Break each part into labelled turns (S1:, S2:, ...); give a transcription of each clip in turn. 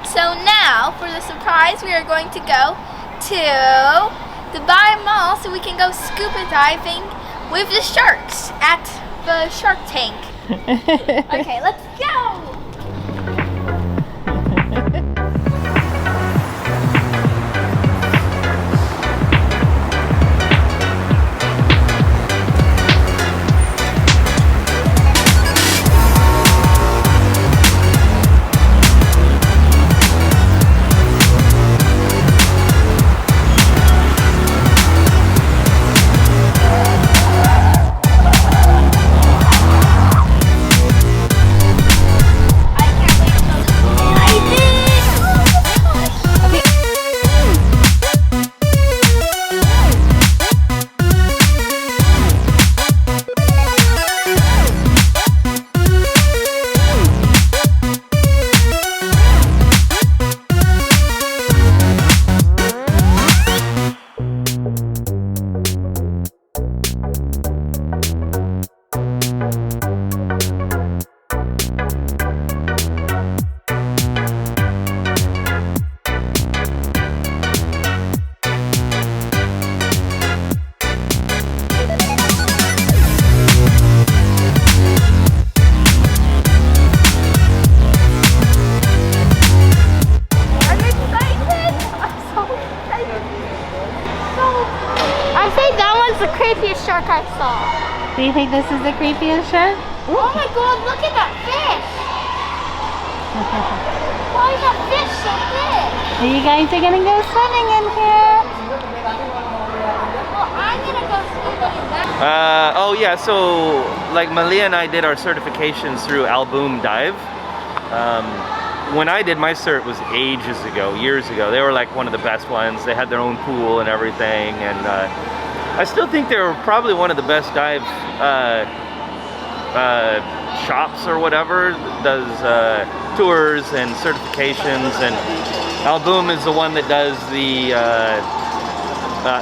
S1: So now, for the surprise, we are going to go to the Dubai Mall so we can go scuba diving with the sharks at the shark tank. Okay, let's go! The creepiest shark I saw.
S2: Do you think this is the creepiest shark?
S1: Oh my god, look at that fish! Why is that fish so big?
S2: You guys are gonna go swimming in here.
S1: Well, I'm gonna go swimming in that.
S3: Oh yeah, so like Melia and I did our certifications through Alboom Dive. When I did my cert was ages ago, years ago. They were like one of the best ones. They had their own pool and everything, and I still think they were probably one of the best dive shops or whatever, does tours and certifications, and Alboom is the one that does the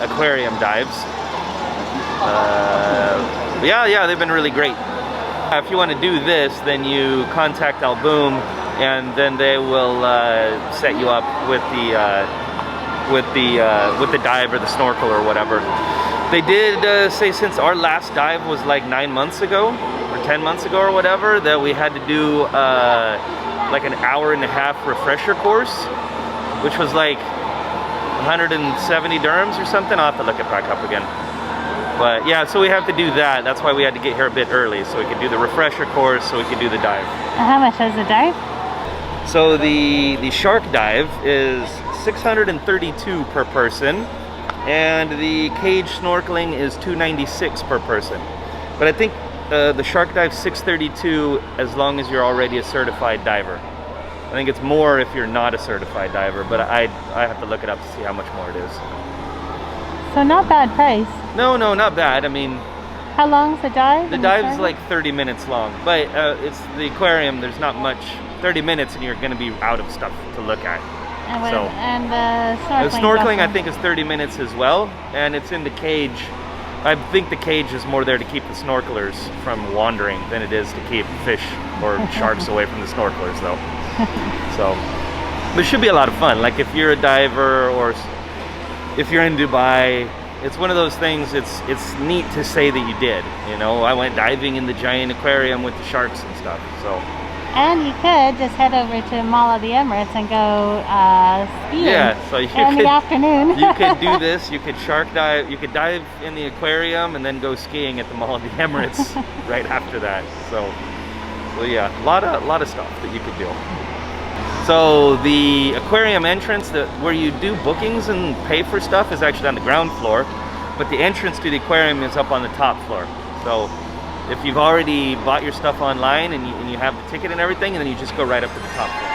S3: aquarium dives. Yeah, they've been really great. If you want to do this, then you contact Alboom, and then they will set you up with the dive or the snorkel or whatever. They did say since our last dive was like 9 months ago or 10 months ago or whatever, that we had to do like an hour-and-a-half refresher course, which was like 170 dirhams or something. I'll have to look it back up again. But yeah, so we have to do that. That's why we had to get here a bit early, so we could do the refresher course, so we could do the dive.
S2: How much is the dive?
S3: So the shark dive is 632 per person. And the cage snorkeling is 296 per person. But I think the shark dive 632 as long as you're already a certified diver. I think it's more if you're not a certified diver, but I have to look it up to see how much more it is.
S2: So not bad price.
S3: No, not bad. I mean,
S2: how long's the dive?
S3: The dive's like 30 minutes long, but it's the aquarium. There's not much. 30 minutes and you're going to be out of stuff to look at.
S2: And
S3: the snorkeling I think is 30 minutes as well, and it's in the cage. I think the cage is more there to keep the snorkelers from wandering than it is to keep fish or sharks away from the snorkelers, though. So, but it should be a lot of fun. Like if you're a diver or if you're in Dubai, it's one of those things. It's neat to say that you did. You know, I went diving in the giant aquarium with the sharks and stuff. So.
S2: And you could just head over to Mall of the Emirates and go skiing.
S3: Yeah, so you
S2: in the afternoon.
S3: You could do this. You could shark dive. You could dive in the aquarium and then go skiing at the Mall of the Emirates right after that. So yeah, a lot of stuff that you could do. So the aquarium entrance, where you do bookings and pay for stuff, is actually on the ground floor, but the entrance to the aquarium is up on the top floor. So if you've already bought your stuff online and you have the ticket and everything, and then you just go right up to the top floor.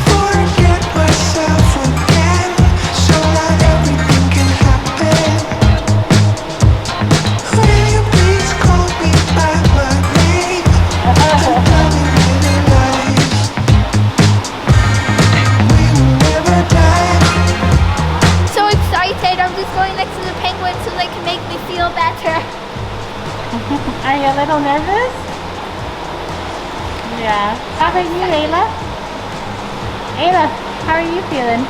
S4: Forget myself again, so that
S1: feel better.
S2: Are you a little nervous? Yeah. How about you, Ayla? Ayla, how are you feeling?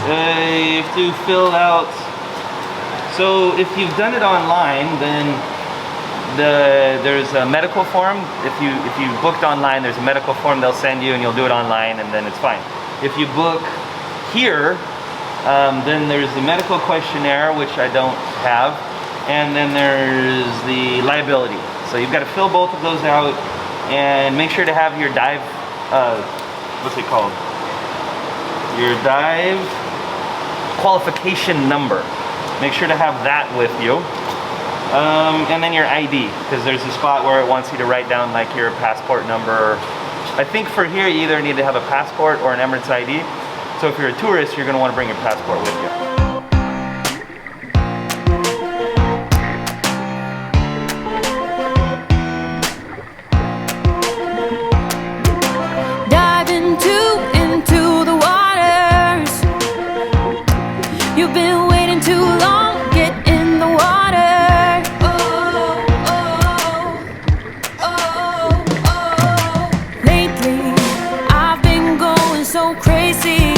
S3: You have to fill out. So if you've done it online, then there's a medical form. If you booked online, there's a medical form they'll send you, and you'll do it online, and then it's fine. If you book here, then there's the medical questionnaire, which I don't have, and then there's the liability. So you've got to fill both of those out, and make sure to have your dive. What's it called? Your dive qualification number. Make sure to have that with you. And then your ID, because there's a spot where it wants you to write down like your passport number. I think for here you either need to have a passport or an Emirates ID. So if you're a tourist, you're going to want to bring your passport with you.
S4: Dive into the waters. You've been waiting too long. Get in the water. Oh, oh, oh, oh. Lately, I've been going so crazy.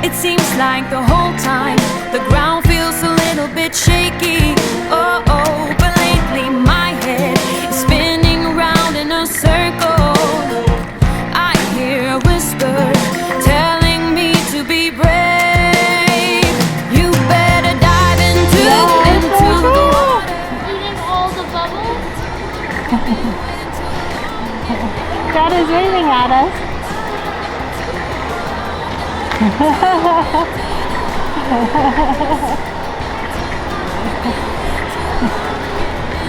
S4: It seems like the whole time the ground feels a little bit shaky. Oh, oh, but lately my head is spinning round in a circle. I hear a whisper telling me to be brave. You better dive into the water.
S1: Eating all the bubbles.
S2: God is waving at us.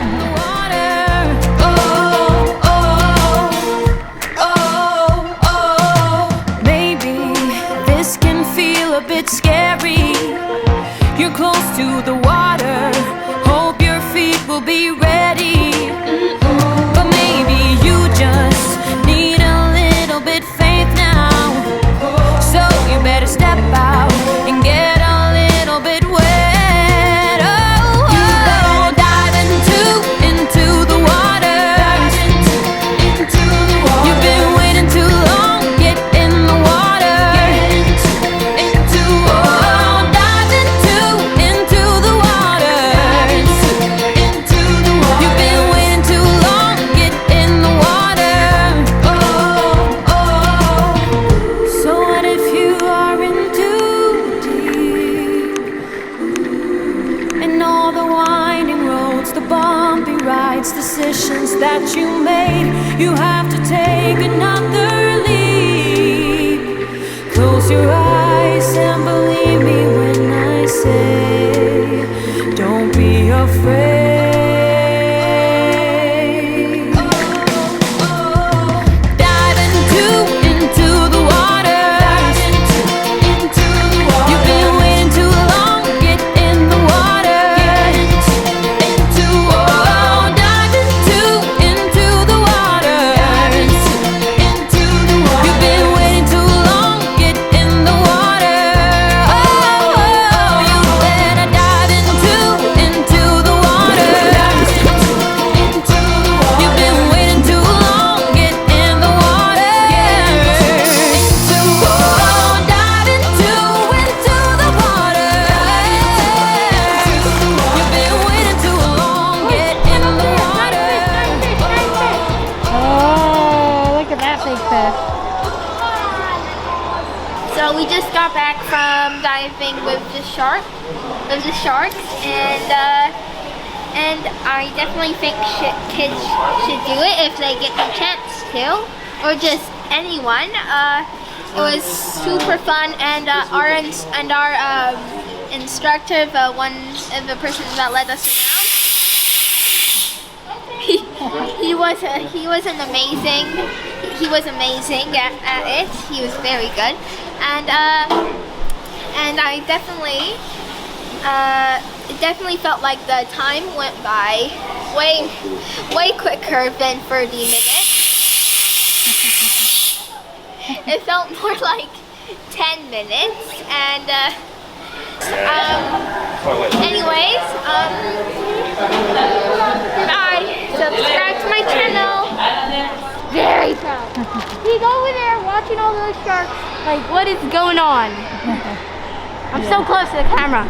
S4: The water. Oh, oh, oh, oh. Maybe this can feel a bit scary. You're close to the water. Hope your feet will be ready. But maybe you just need a little bit faith now. So you better step out and get a little bit wet. Oh, oh. Dive into the water. You've been waiting too long. Get in the water. Oh, dive into the water. You've been waiting too long. Get in the water. Oh, oh. So what if you are in too deep? And all the winding roads, the bumpy rides, decisions that you made, you have to take another leap. Close your eyes and believe me when I say, don't be afraid. Dive into the water. You've been waiting too long. Get in the water. Oh, dive into the water. You've been waiting too long. Get in the water. Oh, you better dive into the water. You've been waiting too long. Get in the water. Oh, dive into the water. You've been waiting too long. Get in the water.
S2: Oh, look at that big fish.
S1: So we just got back from diving with the sharks, and I definitely think kids should do it if they get the chance to, or just anyone. It was super fun, and our instructor, the person that led us around, he was amazing at it. He was very good, and I definitely it definitely felt like the time went by way quicker than 30 minutes. It felt more like 10 minutes, and anyways, bye. Subscribe to my channel. Very proud. He's over there watching all those sharks. Like, what is going on? I'm so close to the camera.